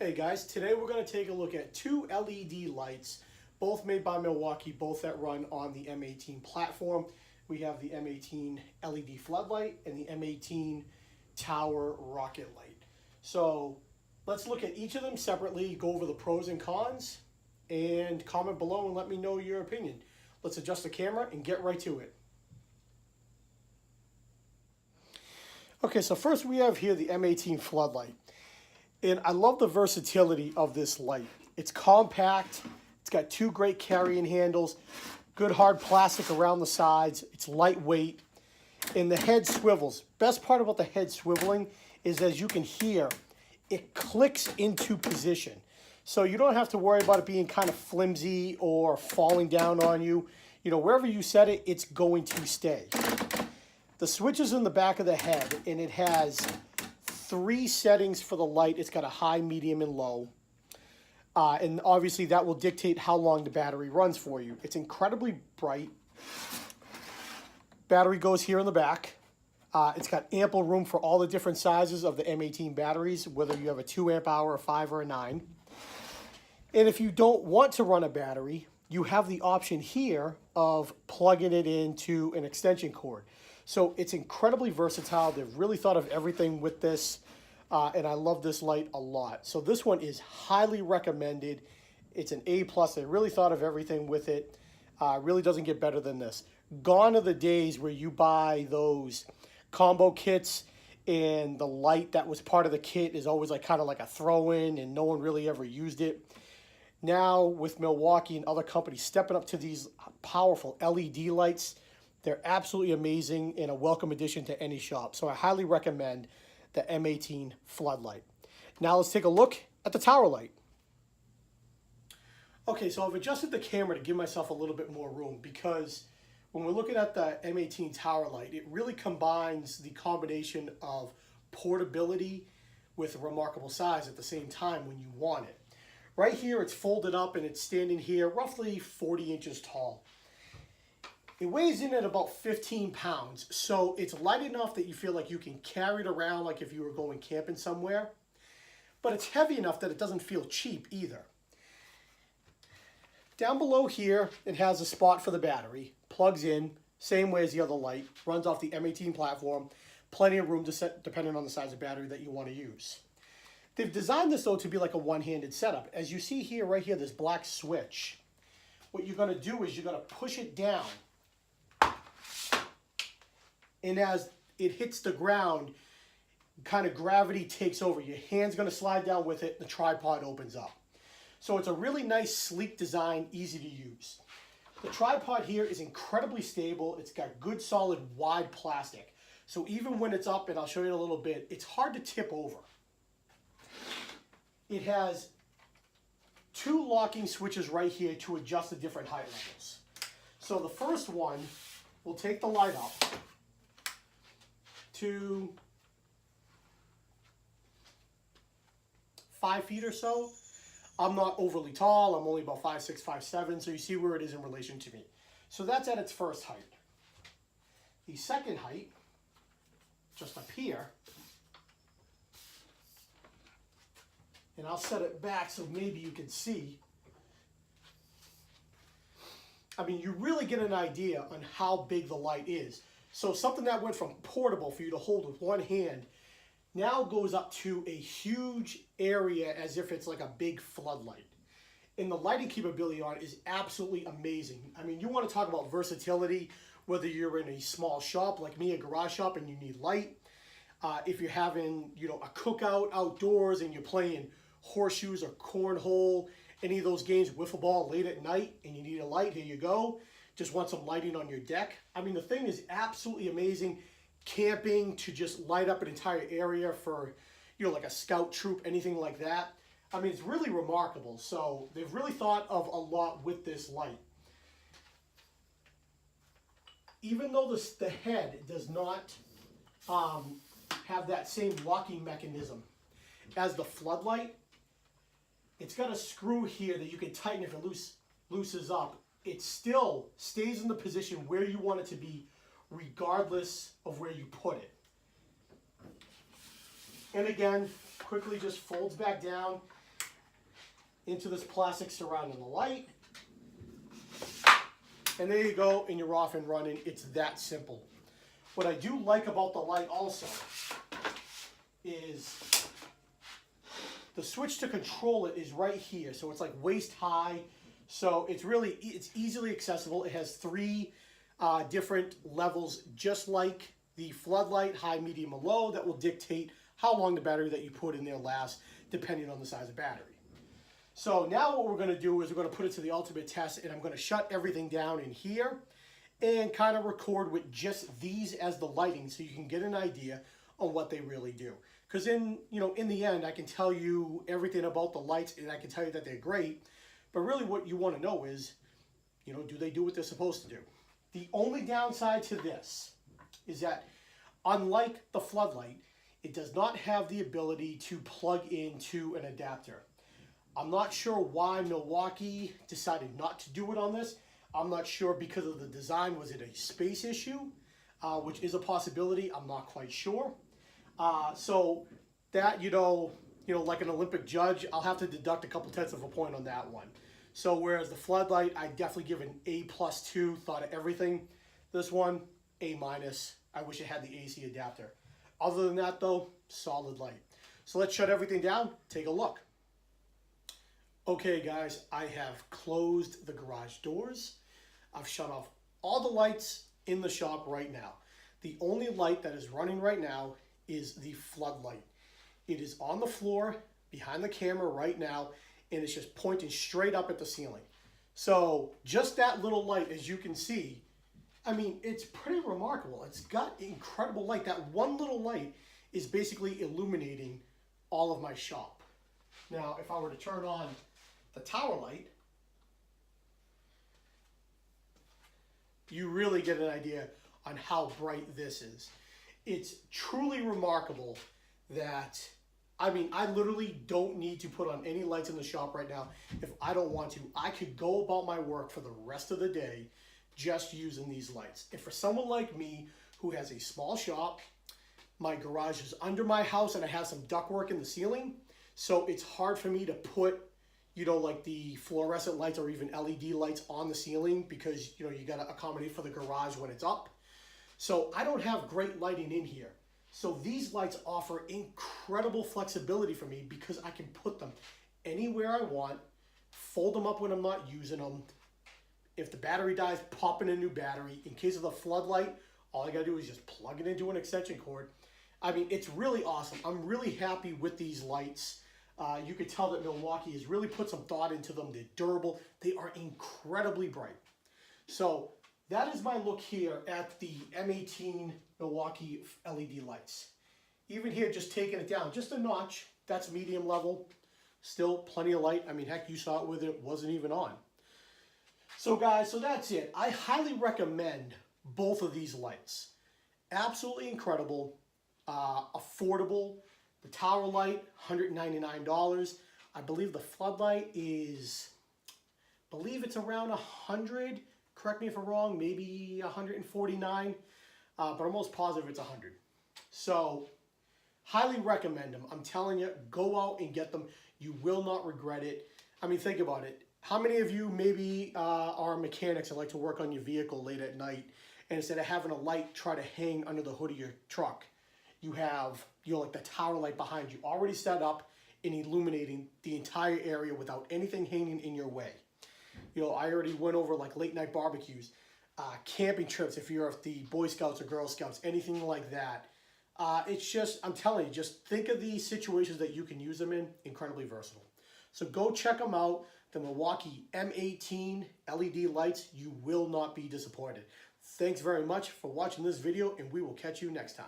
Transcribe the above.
Hey guys, today we're going to take a look at two LED lights, both made by Milwaukee, both that run on the M18 platform. We have the M18 LED Floodlight and the M18 Tower Rocket Light. So let's look at each of them separately, go over the pros and cons, and comment below and let me know your opinion. Let's adjust the camera and get right to it. Okay, so first we have here the M18 Floodlight. And I love the versatility of this light. It's compact, it's got two great carrying handles, good hard plastic around the sides, it's lightweight, and the head swivels. Best part about the head swiveling is, as you can hear, it clicks into position. So you don't have to worry about it being kind of flimsy or falling down on you. You know, wherever you set it, it's going to stay. The switch is in the back of the head, and it has three settings for the light. It's got a high, medium, and low. And obviously that will dictate how long the battery runs for you. It's incredibly bright. Battery goes here in the back. It's got ample room for all the different sizes of the M18 batteries, whether you have a 2 amp hour, a 5, or a 9. And if you don't want to run a battery, you have the option here of plugging it into an extension cord. So it's incredibly versatile. They've really thought of everything with this, and I love this light a lot. So this one is highly recommended. It's an A+. They really thought of everything with it. Really doesn't get better than this. Gone are the days where you buy those combo kits and the light that was part of the kit is always like kind of like a throw-in and no one really ever used it. Now with Milwaukee and other companies stepping up to these powerful LED lights, they're absolutely amazing and a welcome addition to any shop. So I highly recommend the M18 Floodlight. Now let's take a look at the Tower Light. Okay, so I've adjusted the camera to give myself a little bit more room because when we're looking at the M18 Tower Light, it really combines the combination of portability with remarkable size at the same time when you want it. Right here, it's folded up and it's standing here roughly 40 inches tall. It weighs in at about 15 pounds, so it's light enough that you feel like you can carry it around like if you were going camping somewhere. But it's heavy enough that it doesn't feel cheap either. Down below here, it has a spot for the battery. Plugs in, same way as the other light. Runs off the M18 platform. Plenty of room to set depending on the size of battery that you want to use. They've designed this, though, to be like a one-handed setup. As you see here, right here, this black switch. What you're going to do is you're going to push it down. And as it hits the ground, kind of gravity takes over. Your hand's going to slide down with it. The tripod opens up. So it's a really nice, sleek design, easy to use. The tripod here is incredibly stable. It's got good, solid, wide plastic. So even when it's up, and I'll show you in a little bit, it's hard to tip over. It has two locking switches right here to adjust the different height levels. So the first one will take the light up to 5 feet or so. I'm not overly tall. I'm only about 5'6", 5'7", so you see where it is in relation to me. So that's at its first height. The second height, just up here, and I'll set it back so maybe you can see. I mean, you really get an idea on how big the light is. So something that went from portable for you to hold with one hand now goes up to a huge area as if it's like a big floodlight. And the lighting capability on it is absolutely amazing. I mean, you want to talk about versatility, whether you're in a small shop like me, a garage shop, and you need light. If you're having, you know, a cookout outdoors and you're playing horseshoes or cornhole, any of those games, wiffle ball late at night, and you need a light, here you go. Just want some lighting on your deck. I mean, the thing is absolutely amazing. Camping, to just light up an entire area for, you know, like a scout troop, anything like that. I mean, it's really remarkable. So they've really thought of a lot with this light. Even though the head does not have that same locking mechanism as the floodlight, it's got a screw here that you can tighten if it loosens up. It still stays in the position where you want it to be, regardless of where you put it. And again, quickly just folds back down. into this plastic surrounding the light. And there you go, and you're off and running. It's that simple. What I do like about the light also is the switch to control it is right here. So it's like waist high. So it's easily accessible. It has 3 different levels, just like the floodlight, high, medium, and low, that will dictate how long the battery that you put in there lasts, depending on the size of battery. So now what we're going to do is we're going to put it to the ultimate test, and I'm going to shut everything down in here and kind of record with just these as the lighting, so you can get an idea on what they really do. Because in the end, I can tell you everything about the lights, and I can tell you that they're great. But really, what you want to know is, do they do what they're supposed to do? The only downside to this is that, unlike the floodlight, it does not have the ability to plug into an adapter. I'm not sure why Milwaukee decided not to do it on this. I'm not sure because of the design. Was it a space issue, which is a possibility? I'm not quite sure. So that, like an Olympic judge, I'll have to deduct a couple tenths of a point on that one. So whereas the floodlight, I definitely give an A+2, thought of everything. This one, A-. I wish it had the AC adapter. Other than that though, solid light. So let's shut everything down, take a look. Okay guys, I have closed the garage doors. I've shut off all the lights in the shop right now. The only light that is running right now is the floodlight. It is on the floor behind the camera right now, and it's just pointing straight up at the ceiling. So just that little light, as you can see, I mean, it's pretty remarkable. It's got incredible light. That one little light is basically illuminating all of my shop. Now, if I were to turn on the tower light, you really get an idea on how bright this is. It's truly remarkable that, I mean, I literally don't need to put on any lights in the shop right now if I don't want to. I could go about my work for the rest of the day just using these lights. And for someone like me who has a small shop, my garage is under my house and I have some ductwork in the ceiling, so it's hard for me to put, like the fluorescent lights or even LED lights on the ceiling because, you got to accommodate for the garage when it's up. So I don't have great lighting in here. So these lights offer incredible flexibility for me because I can put them anywhere I want, fold them up when I'm not using them. If the battery dies, pop in a new battery. In case of the floodlight, all I gotta do is just plug it into an extension cord. I mean, it's really awesome. I'm really happy with these lights. You could tell that Milwaukee has really put some thought into them. They're durable. They are incredibly bright. So that is my look here at the M18 Milwaukee LED lights. Even here, just taking it down just a notch. That's medium level. Still plenty of light. I mean, heck, you saw it with it wasn't even on. So guys, so that's it. I highly recommend both of these lights. Absolutely incredible, affordable. The Tower Light, $199. I believe the Floodlight is, it's around $100. Correct me if I'm wrong, maybe $149, but I'm almost positive it's $100. So, highly recommend them. I'm telling you, go out and get them. You will not regret it. I mean, think about it. How many of you maybe are mechanics that like to work on your vehicle late at night, and instead of having a light try to hang under the hood of your truck, you have like the Tower Light behind you already set up and illuminating the entire area without anything hanging in your way. I already went over like late night barbecues, camping trips if you're at the Boy Scouts or Girl Scouts, anything like that. It's just, I'm telling you, just think of the situations that you can use them in, incredibly versatile. So go check them out. The Milwaukee M18 LED lights, you will not be disappointed. Thanks very much for watching this video, and we will catch you next time.